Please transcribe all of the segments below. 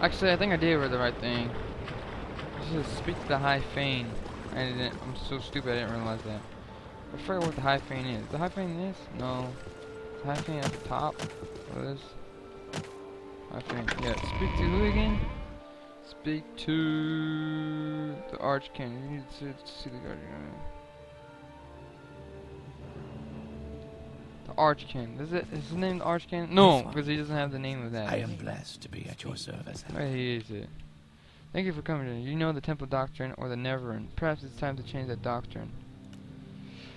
Actually, I think I did read the right thing. It says speak to the High Fane. I'm so stupid I didn't realize that. I forget what the High Fane is. The High Fane is? No. The High Fane at the top? What is? High Fane. Yeah, speak to who again? Speak to the Archkin. You need to see the Guardian. The Archkin. Is his name the Archkin? No, because he doesn't have the name of that. I am blessed to be at your service. Where is it? Thank you for coming in. You know the temple doctrine or the Neverend. Perhaps it's time to change that doctrine.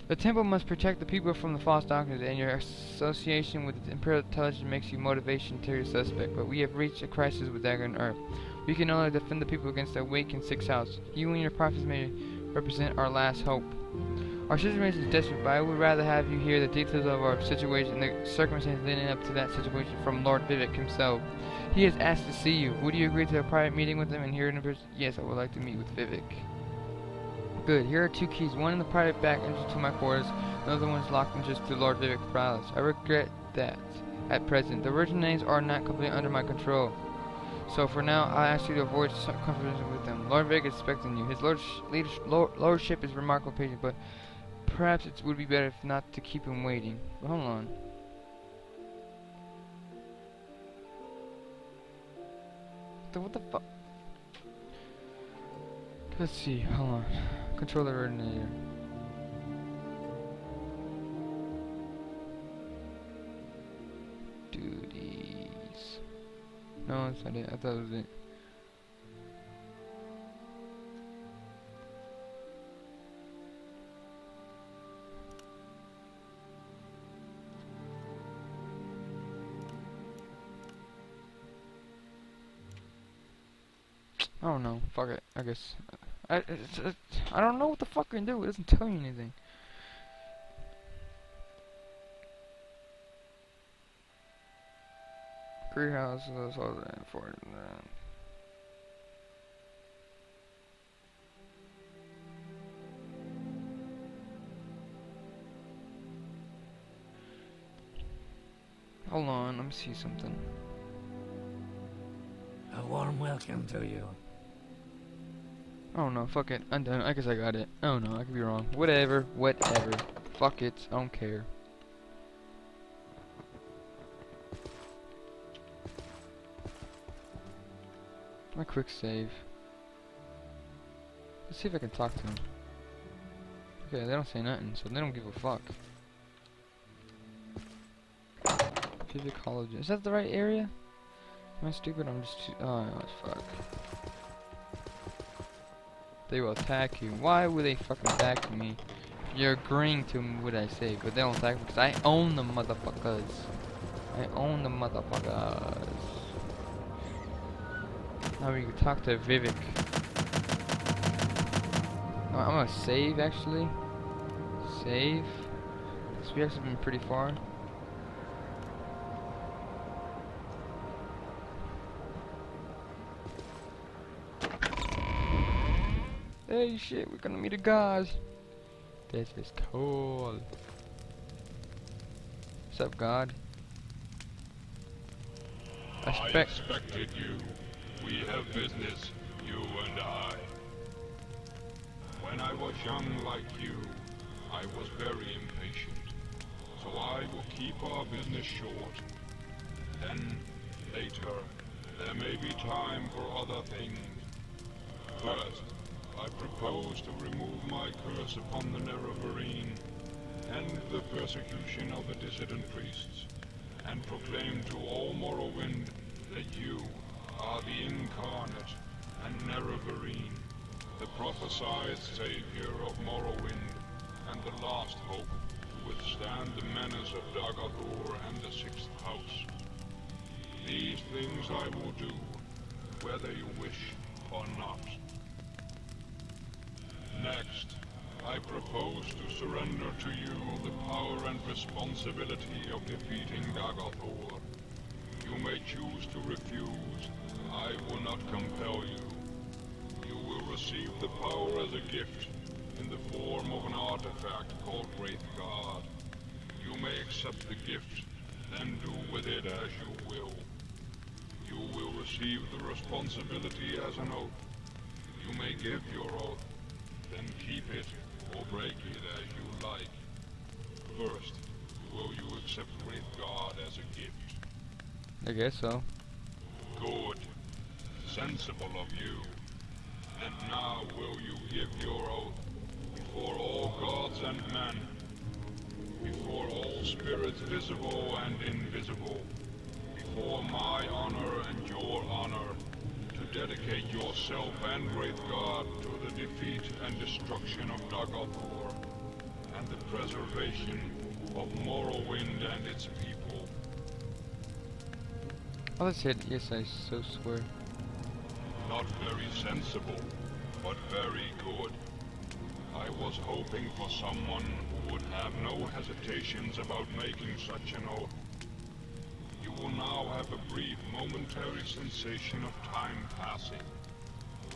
The temple must protect the people from the false doctrines, and your association with the Imperial Intelligence makes you motivation to your suspect. But we have reached a crisis with Dagger and Earth. We can only defend the people against the awakened Sixth House. You and your prophets may represent our last hope. Our situation is desperate, but I would rather have you hear the details of our situation and the circumstances leading up to that situation from Lord Vivek himself. He has asked to see you. Would you agree to a private meeting with him and hear it in person? Yes, I would like to meet with Vivek. Good. Here are 2 keys. One in the private back entrance to my quarters. Another one is locked entrance to Lord Vivek's palace. I regret that at present. The original names are not completely under my control. So for now, I ask you to avoid conversation with them. Lord Vivek is expecting you. His lordship is remarkable patient, but perhaps it would be better if not to keep him waiting. But hold on. What the fuck? Let's see. Hold on. Control the originator. Duties. No, that's not it. I thought it was it. I don't know. Fuck it. I guess. I don't know what the fuck I can do. It doesn't tell you anything. Greenhouses, all that for it. Hold on, let me see something. A warm welcome to you. Oh no, fuck it. I'm done. I guess I got it. Oh no, I could be wrong. Whatever. Fuck it. I don't care. My quick save. Let's see if I can talk to them. Okay, they don't say nothing, so they don't give a fuck. Physic College. Is that the right area? Am I stupid? I'm just too. Oh, fuck. They will attack you. Why would they fucking attack me? You're agreeing to what I say, but they don't attack me because I own the motherfuckers. I own the motherfuckers. Now we can talk to Vivek. Oh, I'm gonna save actually. Save. Because we actually been pretty far. Hey shit, we're gonna meet a god. This is cool. What's up, God? I expected you. We have business, you and I. When I was young like you, I was very impatient. So I will keep our business short. Then, later, there may be time for other things. First, I propose to remove my curse upon the Nerevarine, end the persecution of the dissident priests, and proclaim to all Morrowind that you are the incarnate and Nerevarine, the prophesied savior of Morrowind, and the last hope to withstand the menace of Dagorhor and the Sixth House. These things I will do, whether you wish or not. Next, I propose to surrender to you the power and responsibility of defeating Dagorhor. You may choose to refuse. I will not compel you. You will receive the power as a gift, in the form of an artifact called Wraithguard. You may accept the gift, then do with it as you will. You you will receive the responsibility as an oath. You may give your oath, then keep it or break it as you like. First, will you accept Wraithguard as a gift? I guess so. Good. Sensible of you. And now will you give your oath before all gods and men, before all spirits visible and invisible, before my honor and your honor, to dedicate yourself and Wraithguard to the defeat and destruction of Daggothor, and the preservation of Morrowind and its people. Oh, that's it. Yes, I so swear. Not very sensible, but very good. I was hoping for someone who would have no hesitations about making such an oath. You will now have a brief momentary sensation of time passing.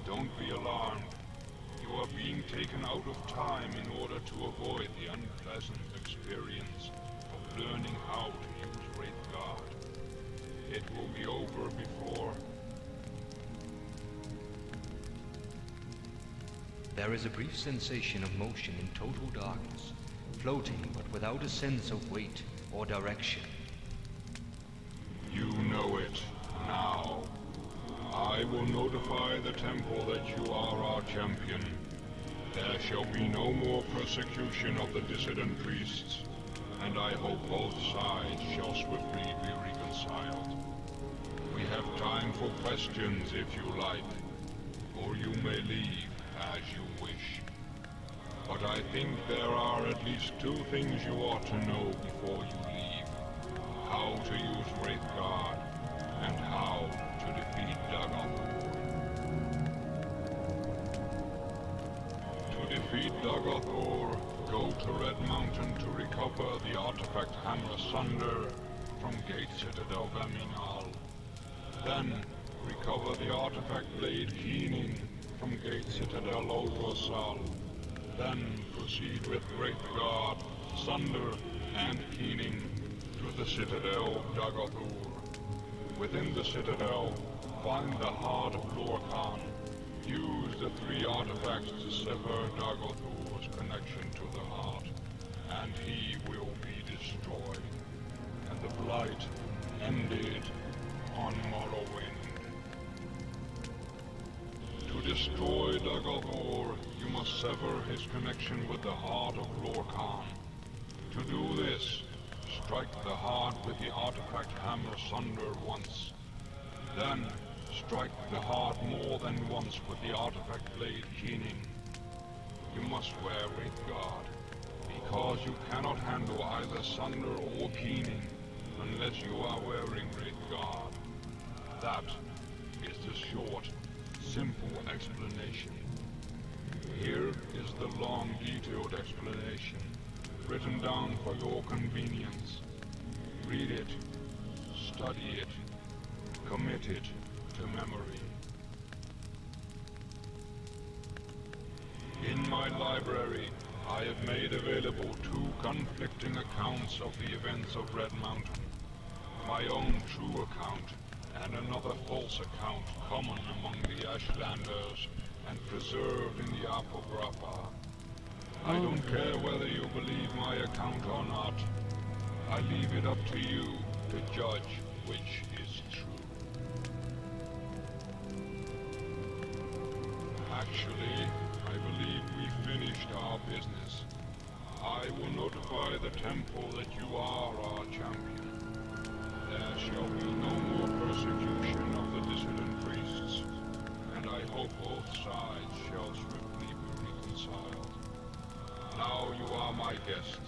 Don't be alarmed. You are being taken out of time in order to avoid the unpleasant experience of learning how to use Wraithguard. It will be over before... There is a brief sensation of motion in total darkness, floating but without a sense of weight or direction. You know it now. I will notify the temple that you are our champion. There shall be no more persecution of the dissident priests, and I hope both sides shall swiftly be reconciled. We have time for questions if you like, or you may leave as you wish. But I think there are at least two things you ought to know before you leave. How to use Wraithguard, and how to defeat Daggothor. To defeat Daggothor, go to Red Mountain to recover the artifact Hammer Sunder from Gate Citadel Vaminal. Then, recover the artifact Blade Keening from Gate Citadel Olrosal. Then proceed with Wraithguard, Sunder, and Keening to the Citadel of Daggothor. Within the Citadel, find the heart of Lorkhan. Use the three artifacts to sever Daggothor's connection to the heart, and he will be destroyed. And the Blight ended on Morrowind. To destroy Daggothor, you must sever his connection with the heart of Lorkhan. To do this, strike the heart with the artifact Hammer Sunder once. Then, strike the heart more than once with the artifact Blade Keening. You must wear Wraithguard, because you cannot handle either Sunder or Keening unless you are wearing Wraithguard. That is the short, simple explanation. Here is the long, detailed explanation, written down for your convenience. Read it, study it, commit it to memory. In my library, I have made available two conflicting accounts of the events of Red Mountain. My own true account, and another false account common among the Ashlanders and preserved in the Apocrypha. I don't care whether you believe my account or not. I leave it up to you to judge which is true. Actually, I believe we finished our business. I will notify the temple that you are our champion. There shall be no more persecution of the dissident priests, and I hope both sides shall swiftly be reconciled. Now you are my guest.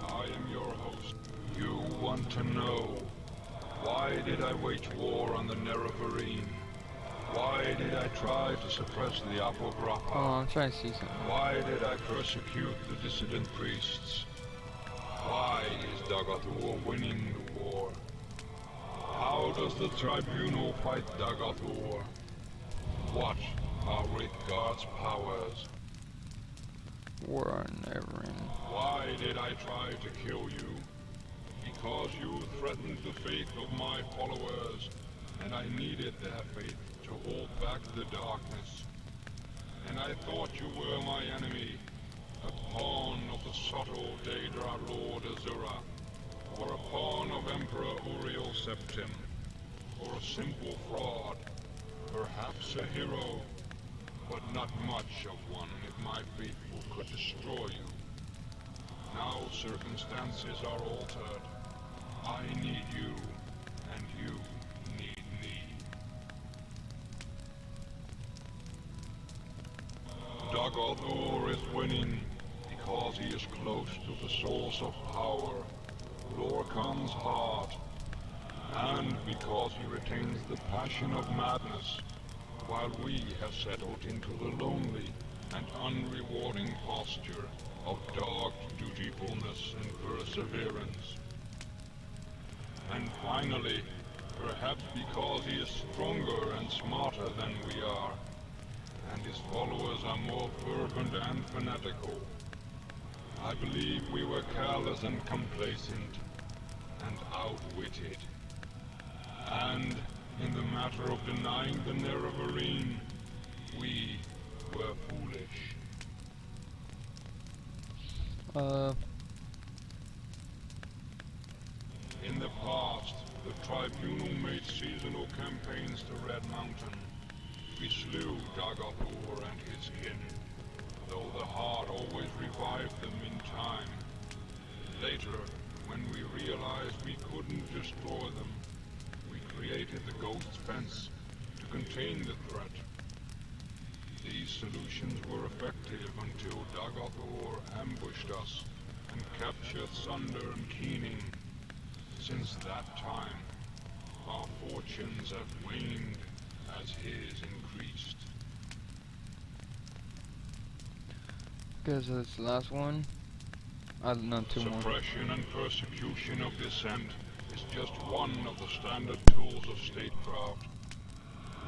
I am your host. You want to know, why did I wage war on the Nerevarine? Why did I try to suppress the Apocrypha? Oh, I'm trying to see something. Why did I persecute the dissident priests? Why is Daggothor winning the war? How does the tribunal fight Daggothor? What are Wraithguard's powers? War never in. Why did I try to kill you? Because you threatened the faith of my followers and I needed their faith to hold back the darkness. And I thought you were my enemy, a pawn of the subtle Daedra Lord Azura, or a pawn of Emperor Uriel Septim, or a simple fraud, perhaps a hero, but not much of one if my faithful could destroy you. Now circumstances are altered. I need you, and you need me. Dagothur is winning because he is close to the source of power, Lorkhan's heart, and because he retains the passion of madness, while we have settled into the lonely and unrewarding posture of dogged dutifulness and perseverance. And finally, perhaps because he is stronger and smarter than we are, and his followers are more fervent and fanatical, I believe we were careless and complacent, and outwitted. And in the matter of denying the Nerevarine, we were foolish. In the past, the Tribunal made seasonal campaigns to Red Mountain. We slew Dagothur and his kin, though the Heart always revived them in time. Later, when we realized we couldn't destroy them, we created the Ghost's Fence to contain the threat. These solutions were effective until Dagothur ambushed us and captured Sunder and Keening. Since that time, our fortunes have waned as his increased. Guess that's the last one. Not two more. Suppression and persecution of dissent is just one of the standard tools of statecraft.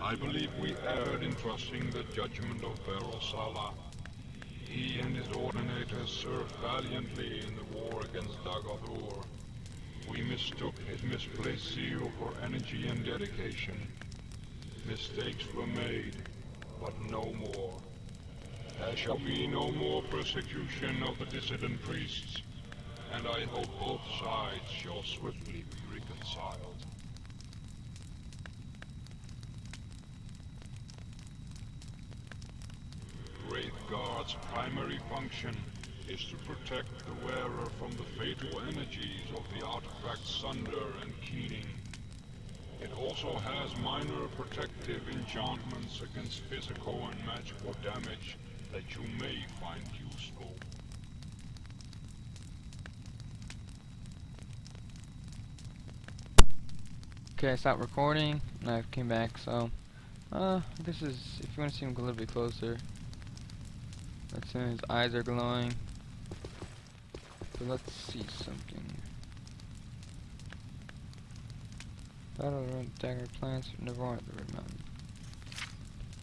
I believe we erred in trusting the judgment of Berosala. He and his ordinators served valiantly in the war against Dagothur. We mistook his misplaced zeal for energy and dedication. Mistakes were made, but no more. There shall be no more persecution of the dissident priests, and I hope both sides shall swiftly be reconciled. Wraithguard's primary function is to protect the wearer from the fatal energies of the artifact Sunder and Keening. It also has minor protective enchantments against physical and magical damage that you may find useful. Okay, I stopped recording and I came back, so this is, if you want to see him go a little bit closer, that's him, his eyes are glowing. So let's see something. Battle of the Red Dagger plants never on the Red Mountain.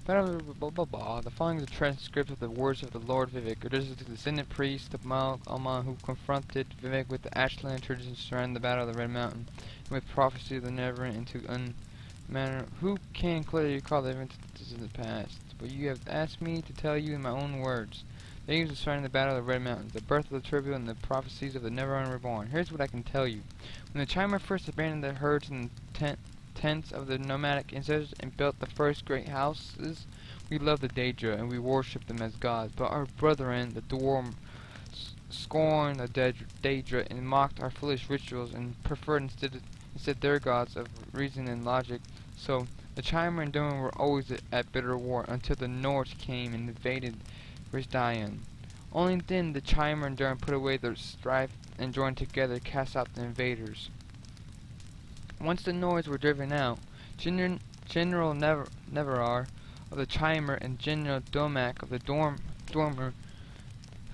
Battle of the blah blah blah. The following is a transcript of the words of the Lord Vivek, addressed to the descendant priest of Mal Alman who confronted Vivek with the ash lanterns surrounding the Battle of the Red Mountain, and with prophecy of the Neverend into manner. Who can clearly recall the events in the past? But you have asked me to tell you in my own words. The events surrounding the Battle of the Red Mountain, the birth of the tribute, and the prophecies of the Neverend Reborn. Here's what I can tell you. When the Chimer first abandoned their herds and tents of the nomadic ancestors and built the first great houses, we loved the Daedra and we worshipped them as gods. But our brethren, the Dwarf, scorned the Daedra and mocked our foolish rituals and preferred instead their gods of reason and logic. So the Chimer and Doom were always at bitter war until the Nords came and invaded Risdian. Only then the Chimer and Durham put away their strife and joined together to cast out the invaders. Once the Nords were driven out, General Neverar of the Chimer and General Domak of the Dormer,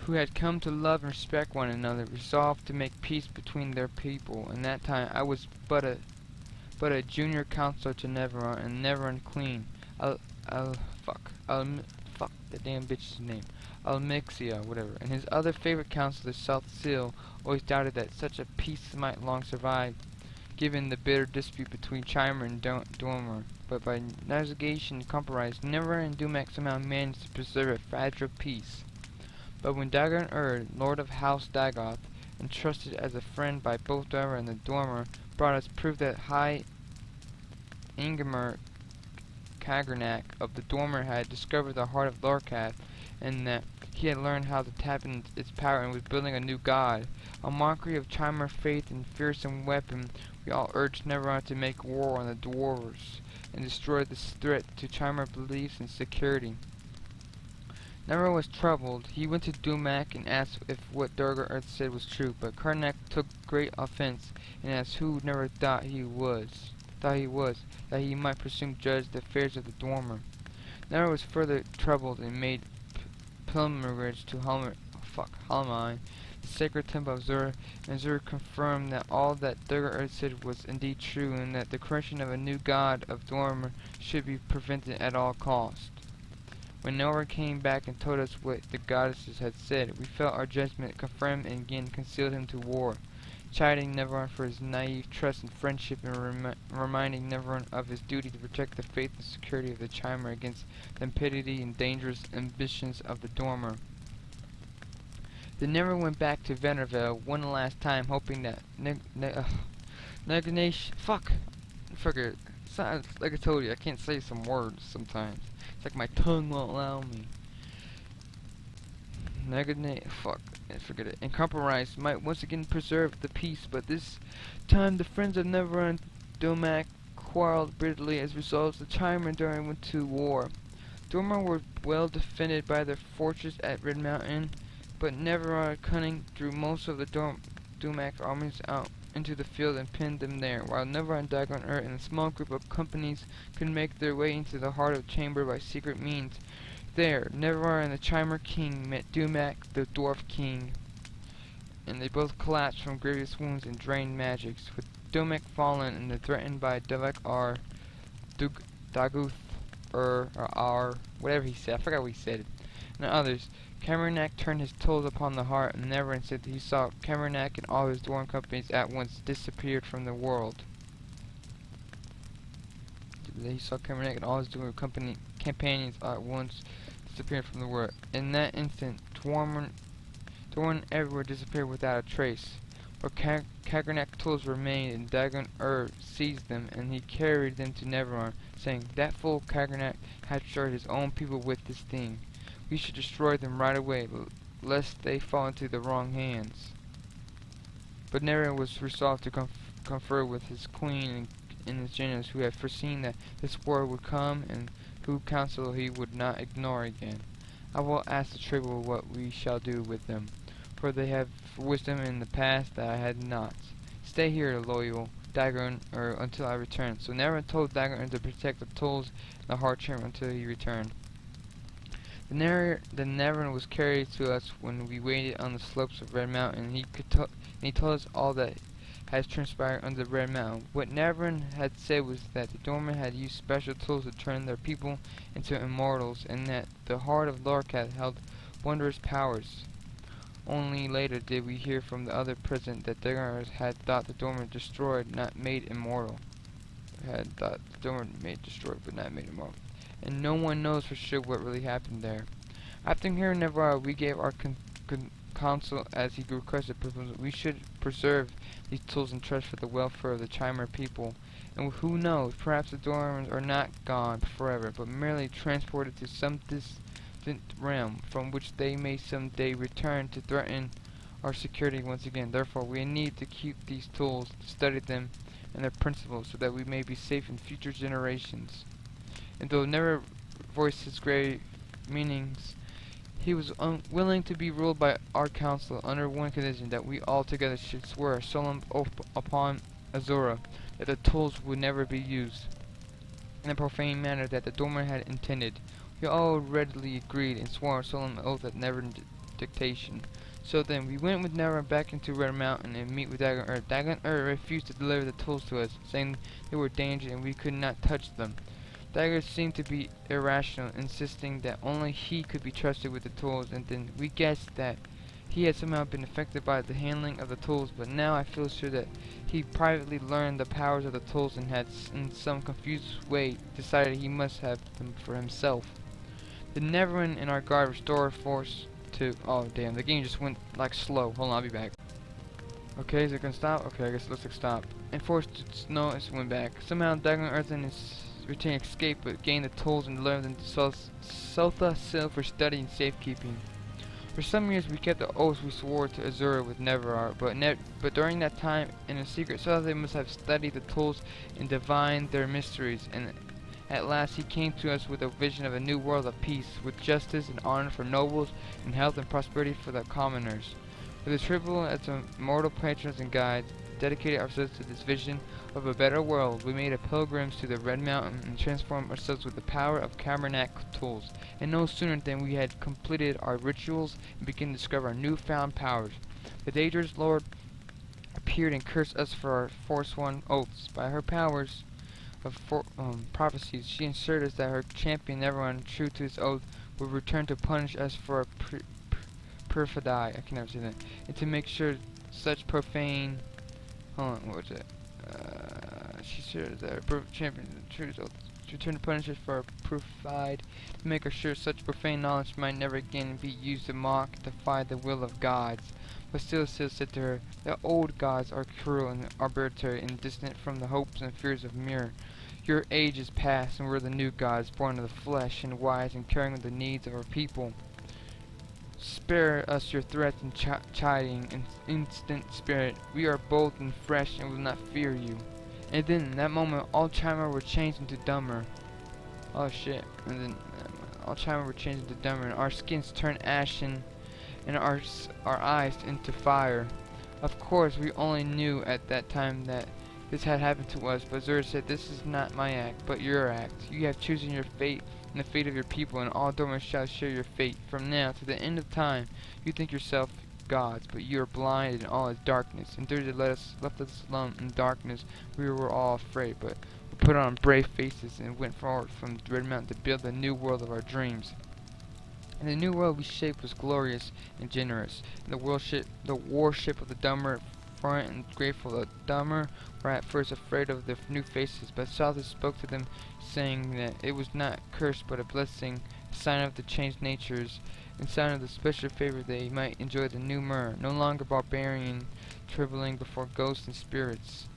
who had come to love and respect one another, resolved to make peace between their people. In that time I was but a junior counselor to Neverar and Neverend Queen. Fuck the damn bitch's name. Almixia, whatever. And his other favorite counselor, South Seal, always doubted that such a peace might long survive. given the bitter dispute between Chimer and Dormer. But by negotiation and compromise, Neverwhere and Dumac somehow managed to preserve a fragile peace. But when Dagon Lord of House Dagoth, entrusted as a friend by both Dormer and the Dormer, brought us proof that High Ingemer Kagernak of the Dormer had discovered the heart of Lorcath, and that he had learned how to tap into its power and was building a new god. A mockery of Chimer faith and fearsome weapon, we all urged Neverwhere to make war on the dwarves and destroy this threat to Chimer beliefs and security. Neverwhere was troubled. He went to Dumac and asked if what Durgar Earth said was true, but Karnak took great offense and asked who Never thought he was, that he might presume judge the affairs of the Dwarmer. Neverwhere was further troubled and made pilgrimage to Halmine, the sacred temple of Zur, and Zur confirmed that all that Durgar Earth said was indeed true, and that the creation of a new god of Dwarmer should be prevented at all cost. When Neverwhere came back and told us what the goddesses had said, we felt our judgment confirmed and again concealed him to war, chiding Neverwhere for his naive trust and friendship, and reminding Neverwhere of his duty to protect the faith and security of the Chimer against the impidity and dangerous ambitions of the Dormer. Then Neverwhere went back to Venerville one last time, hoping that Forget. Like I told you, I can't say some words sometimes. It's like my tongue won't allow me. Forget it. And compromise might once again preserve the peace, but this time the friends of Neverwhere and Dumac quarreled bitterly as a result. The Chimer and Dormer went to war. Dormer were well defended by their fortress at Red Mountain, but Neverwhere cunning drew most of the Dumac armies out into the field and pinned them there, while Neverwhere and Dagon and a small group of companies could make their way into the heart of the chamber by secret means. There, Neverwhere and the Chimer King met Dumac, the Dwarf King, and they both collapsed from grievous wounds and drained magics, with Dumac fallen and threatened by Daguth, whatever he said, I forgot what he said, and others. Camernac turned his toes upon the heart, and Neverwhere said that he saw Camernac and all his dwarven companies at once disappeared from the world. He saw Camernac and all his dwarven companions at once disappeared from the world. In that instant, Dwarven everywhere disappeared without a trace. But Cagernac tools remained, and Dagon seized them, and he carried them to Neverwhere, saying, "That fool Cagernac had destroyed his own people with this thing. We should destroy them right away, lest they fall into the wrong hands." But Neverwhere was resolved to confer with his queen and his generals, who had foreseen that this war would come, and whose counsel he would not ignore again. "I will ask the Tribble what we shall do with them, for they have wisdom in the past that I had not. Stay here, loyal Dagon, until I return." So Neverwhere told Dagon to protect the tools in the heart chamber until he returned. The Neverwhere was carried to us when we waited on the slopes of Red Mountain, and he told us all that has transpired under Red Mountain. What Neverwhere had said was that the Dormer had used special tools to turn their people into immortals, and that the heart of Lorcath held wondrous powers. Only later did we hear from the other present that Dagon had thought the Dormer destroyed, not made immortal. And no one knows for sure what really happened there. After hearing Neverwhere, we gave our counsel as he requested. We should preserve these tools and trust for the welfare of the Chimer people. And who knows, perhaps the Dormers are not gone forever, but merely transported to some distant realm, from which they may someday return to threaten our security once again. Therefore, we need to keep these tools, to study them and their principles, so that we may be safe in future generations. And though Never voiced his grave meanings, he was unwilling to be ruled by our council under one condition, that we all together should swear a solemn oath upon Azura that the tools would never be used in the profane manner that the Dormer had intended. We all readily agreed and swore a solemn oath at Never's dictation. So then, we went with Never back into Red Mountain and meet with Dagon. Dagon refused to deliver the tools to us, saying they were dangerous and we could not touch them. Dagon seemed to be irrational, insisting that only he could be trusted with the tools, and then we guessed that he had somehow been affected by the handling of the tools, but now I feel sure that he privately learned the powers of the tools and had in some confused way decided he must have them for himself. The Neverland and our guard restored force to... Oh damn, the game just went like slow. Hold on, I'll be back. Okay, is it gonna stop? Okay, I guess it looks like stop. And forced to snow, it went back. Somehow Dagon Earth and his return escaped, but gained the tools and learned them to Sotha Sil for study and safekeeping. For some years we kept the oaths we swore to Azura with Neverart, but during that time, in a secret Sotha must have studied the tools and divined their mysteries, and at last he came to us with a vision of a new world of peace, with justice and honor for nobles, and health and prosperity for the commoners. With the Tribble as immortal patrons and guides, dedicated ourselves to this vision of a better world. We made a pilgrims to the Red Mountain and transformed ourselves with the power of Cabernet tools. And no sooner than we had completed our rituals and began to discover our newfound powers, the dangerous Lord appeared and cursed us for our forsworn oaths. By her powers of prophecies, she assured us that her champion, everyone true to his oath, would return to punish us for our perfidy, I can never say that, and to make sure such profane, hold on, what was it, she said that her champion, true to return to punish us for our perfidy, to make sure such profane knowledge might never again be used to mock and defy the will of gods. But still said to her, the old gods are cruel and arbitrary and distant from the hopes and fears of mere. Your age is past, and we're the new gods, born of the flesh and wise and caring of the needs of our people. Spare us your threats and chiding and instant spirit. We are bold and fresh and will not fear you. And then in that moment all Chimera were changed into dumber. Oh shit. And then all Chimera were changed into dumber, and our skins turned ashen and our eyes into fire. Of course we only knew at that time that this had happened to us, but Azura said, this is not my act, but your act. You have chosen your fate and the fate of your people, and all dormers shall share your fate. From now to the end of time, you think yourself gods, but you are blind in all its darkness. And Thursday left us alone in darkness. We were all afraid, but we put on brave faces and went forward from the Red Mountain to build the new world of our dreams. And the new world we shaped was glorious and generous. And the warship of the Dummer, front and grateful. The Dummer were at first afraid of the new faces, but Sotha spoke to them, saying that it was not cursed but a blessing, a sign of the changed natures, and sign of the special favor they might enjoy the new Mer, no longer barbarian, trembling before ghosts and spirits,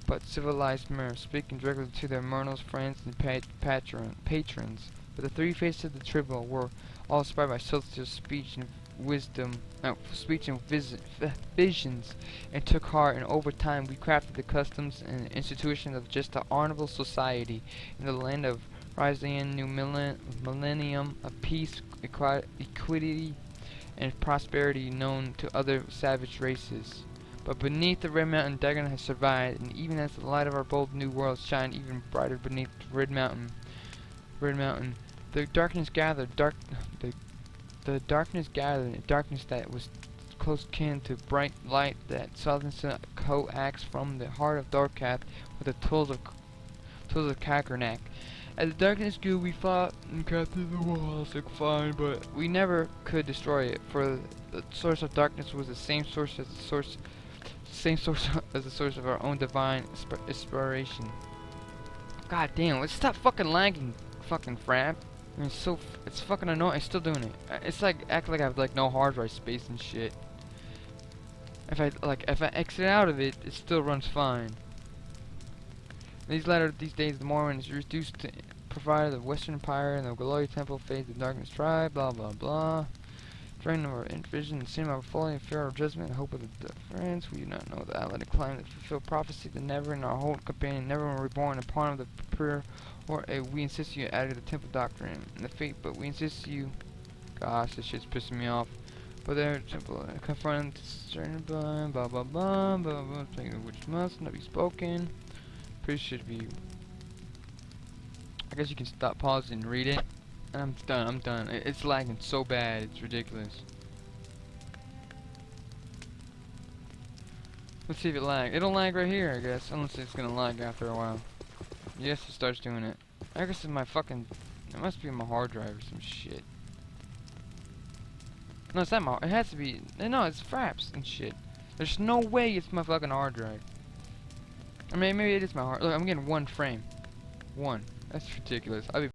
but civilized Mer, speaking directly to their Myrtle's friends and patrons. But the three faces of the Tribble were all inspired by Sotha's speech and visions, and took heart, and over time we crafted the customs and institutions of just an honorable society in the land of Ryzian new millennium of peace, equity, and prosperity known to other savage races. But beneath the Red Mountain, Dagon has survived, and even as the light of our bold new world shined even brighter beneath the Red Mountain, the darkness gathered, the darkness gathered, a darkness that was close kin to bright light that Southern coaxed from the heart of Darkath with the tools of Kakarnak. As the darkness grew, we fought and cut through the walls like fine, but we never could destroy it, for the source of darkness was the same source as the source of our own divine inspiration. God damn, let's stop fucking lagging, fucking frap. I mean, it's fucking annoying. It's still doing it. It's like act like I have like no hard drive space and shit. If I exit out of it, it still runs fine. These days, the Morrowind is reduced to provide the Western Empire and the Glory Temple fades the Darkness Tribe. Blah blah blah. Drain of our vision and sin of our folly and fear of judgment and hope of the friends. We do not know the outlet climb that fulfill prophecy. The Never and our whole companion never were reborn upon of the prayer. Or we insist you added the temple doctrine and the fate, but we insist you. Gosh, this shit's pissing me off. But their temple confront certain blah blah blah blah blah blah, which must not be spoken. Pretty should be. I guess you can stop, pause, and read it. And I'm done. I'm done. It's lagging so bad. It's ridiculous. Let's see if it lags. It'll lag right here, I guess, unless it's gonna lag after a while. Yes, it starts doing it. I guess it's my fucking... It must be my hard drive or some shit. No, it's not my. It has to be. No, it's fraps and shit. There's no way it's my fucking hard drive. I mean, maybe it is my hard. Look, I'm getting 1 frame. 1. That's ridiculous. I'll be